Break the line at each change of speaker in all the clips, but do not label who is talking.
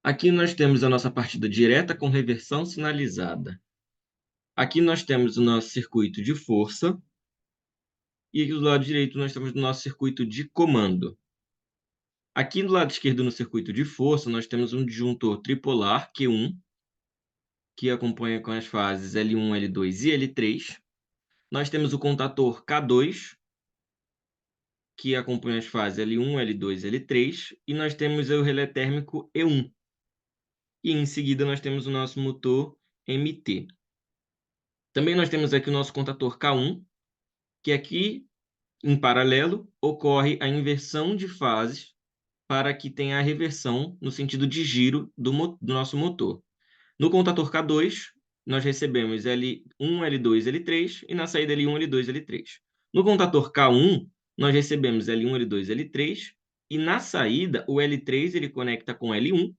Aqui nós temos a nossa partida direta com reversão sinalizada. Aqui nós temos o nosso circuito de força. E aqui do lado direito nós temos o nosso circuito de comando. Aqui do lado esquerdo, no circuito de força, nós temos um disjuntor tripolar Q1, que acompanha com as fases L1, L2 e L3. Nós temos o contator K2, que acompanha as fases L1, L2 e L3. E nós temos o relé térmico E1. E em seguida nós temos o nosso motor MT. Também nós temos aqui o nosso contator K1, que aqui, em paralelo, ocorre a inversão de fases para que tenha a reversão no sentido de giro do nosso motor. No contator K2, nós recebemos L1, L2, L3 e na saída L1, L2, L3. No contator K1, nós recebemos L1, L2, L3 e na saída o L3 ele conecta com L1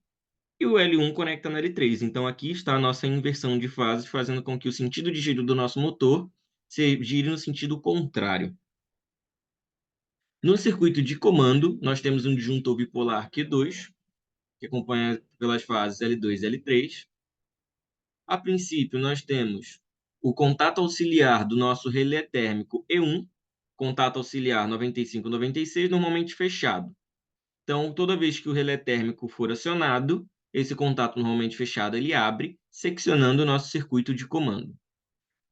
e o L1 conecta no L3. Então aqui está a nossa inversão de fases, fazendo com que o sentido de giro do nosso motor se gire no sentido contrário. No circuito de comando, nós temos um disjuntor bipolar Q2, que acompanha pelas fases L2 e L3. A princípio, nós temos o contato auxiliar do nosso relé térmico E1, contato auxiliar 95-96, normalmente fechado. Então, toda vez que o relé térmico for acionado, esse contato normalmente fechado ele abre, seccionando o nosso circuito de comando.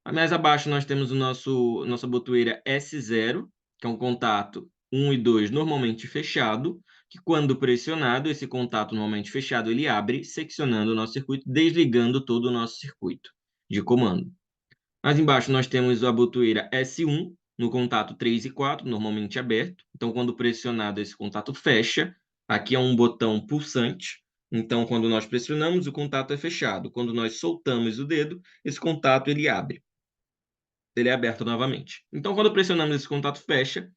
Mais abaixo nós temos nossa botoeira S0, que é um contato 1 e 2 normalmente fechado, que quando pressionado, esse contato normalmente fechado, ele abre, seccionando o nosso circuito, desligando todo o nosso circuito de comando. Mais embaixo nós temos a botoeira S1, no contato 3 e 4, normalmente aberto. Então, quando pressionado, esse contato fecha. Aqui é um botão pulsante. Então, quando nós pressionamos, o contato é fechado. Quando nós soltamos o dedo, esse contato ele abre. Ele é aberto novamente. Então, quando pressionamos esse contato fecha,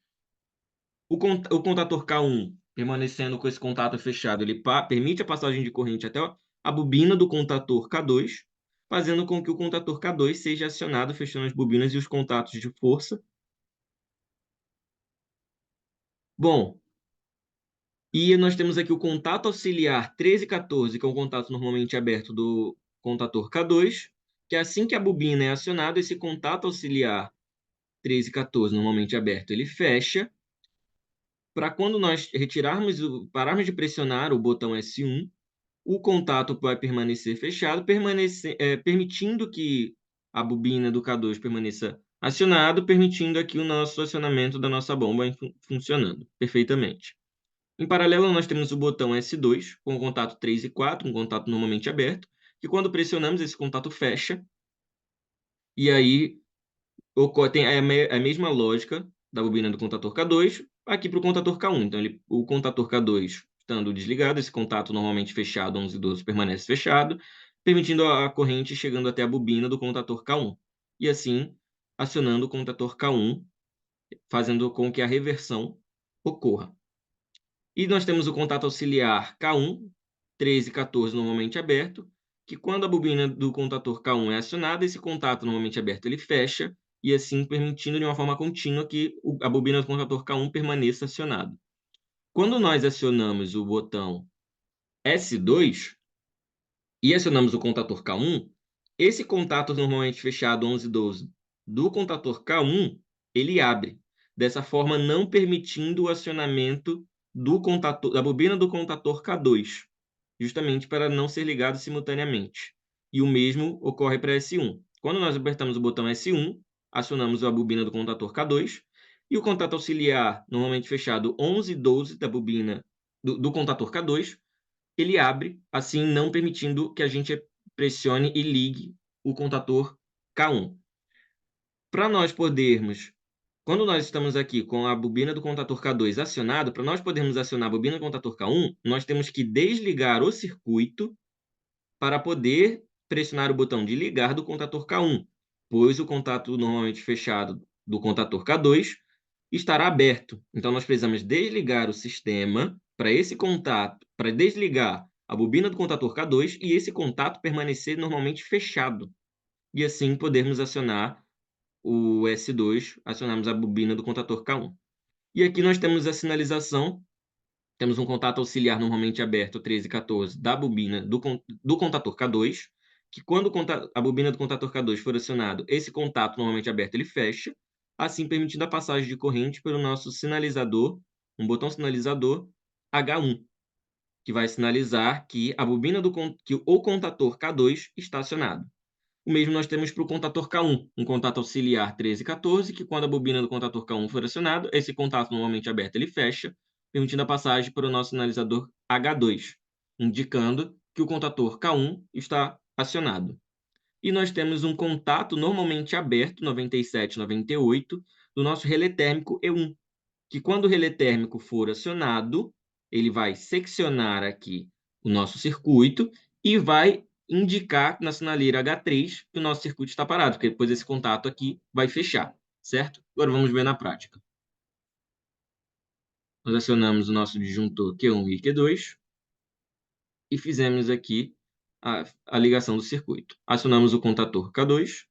o contator K1, permanecendo com esse contato fechado, ele permite a passagem de corrente até a bobina do contator K2, fazendo com que o contator K2 seja acionado, fechando as bobinas e os contatos de força. Bom, e nós temos aqui o contato auxiliar 13 e 14, que é um contato normalmente aberto do contator K2, que assim que a bobina é acionada, esse contato auxiliar 13 e 14, normalmente aberto, ele fecha, para quando nós pararmos de pressionar o botão S1, o contato vai permanecer fechado, permitindo que a bobina do K2 permaneça acionado, permitindo aqui o nosso acionamento da nossa bomba funcionando perfeitamente. Em paralelo, nós temos o botão S2, com o contato 3 e 4, um contato normalmente aberto, que quando pressionamos, esse contato fecha, e aí tem a mesma lógica da bobina do contator K2 aqui para o contator K1. Então, o contator K2 estando desligado, esse contato normalmente fechado, 11 e 12, permanece fechado, permitindo a corrente chegando até a bobina do contator K1. E assim, acionando o contator K1, fazendo com que a reversão ocorra. E nós temos o contato auxiliar K1, 13 e 14 normalmente aberto, que quando a bobina do contator K1 é acionada, esse contato normalmente aberto ele fecha, e assim permitindo de uma forma contínua que a bobina do contator K1 permaneça acionada. Quando nós acionamos o botão S2 e acionamos o contator K1, esse contato normalmente fechado 11 e 12 do contator K1, ele abre, dessa forma não permitindo o acionamento da bobina do contator K2, justamente para não ser ligado simultaneamente. E o mesmo ocorre para S1. Quando nós apertamos o botão S1, acionamos a bobina do contator K2 e o contato auxiliar, normalmente fechado 11 e 12 da bobina do contator K2, ele abre, assim não permitindo que a gente pressione e ligue o contator K1. Para nós podermos, quando nós estamos aqui com a bobina do contator K2 acionado, para nós podermos acionar a bobina do contator K1, nós temos que desligar o circuito para poder pressionar o botão de ligar do contator K1, pois o contato normalmente fechado do contator K2 estará aberto. Então, nós precisamos desligar o sistema para esse contato, para desligar a bobina do contator K2 e esse contato permanecer normalmente fechado. E assim podermos acionar o S2, acionarmos a bobina do contator K1. E aqui nós temos a sinalização, Temos um contato auxiliar normalmente aberto 13 e 14 da bobina do contator K2, que quando a bobina do contator K2 for acionado, esse contato normalmente aberto ele fecha, assim permitindo a passagem de corrente pelo nosso sinalizador, um botão sinalizador H1, que vai sinalizar que que o contator K2 está acionado. O mesmo nós temos para o contator K1, um contato auxiliar 13 e 14, que quando a bobina do contator K1 for acionado, esse contato normalmente aberto ele fecha, permitindo a passagem para o nosso sinalizador H2, indicando que o contator K1 está acionado. E nós temos um contato normalmente aberto, 97 e 98, do nosso relé térmico E1, que quando o relé térmico for acionado, ele vai seccionar aqui o nosso circuito e vai indicar na sinaleira H3 que o nosso circuito está parado, porque depois esse contato aqui vai fechar, certo? Agora vamos ver na prática. Nós acionamos o nosso disjuntor Q1 e Q2 e fizemos aqui a ligação do circuito. Acionamos o contator K2.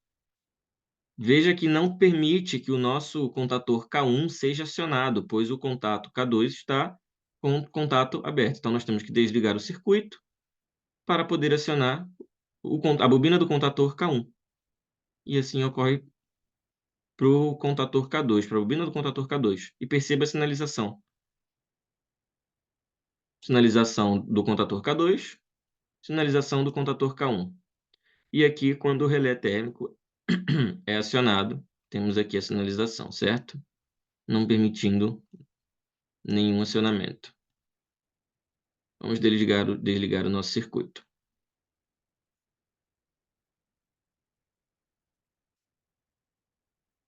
Veja que não permite que o nosso contator K1 seja acionado, pois o contato K2 está com o contato aberto. Então, nós temos que desligar o circuito para poder acionar a bobina do contator K1. E assim ocorre para o contator K2, para a bobina do contator K2. E perceba a sinalização. Sinalização do contator K2, sinalização do contator K1. E aqui, quando o relé térmico é acionado, temos aqui a sinalização, certo? Não permitindo nenhum acionamento. Vamos desligar o nosso circuito.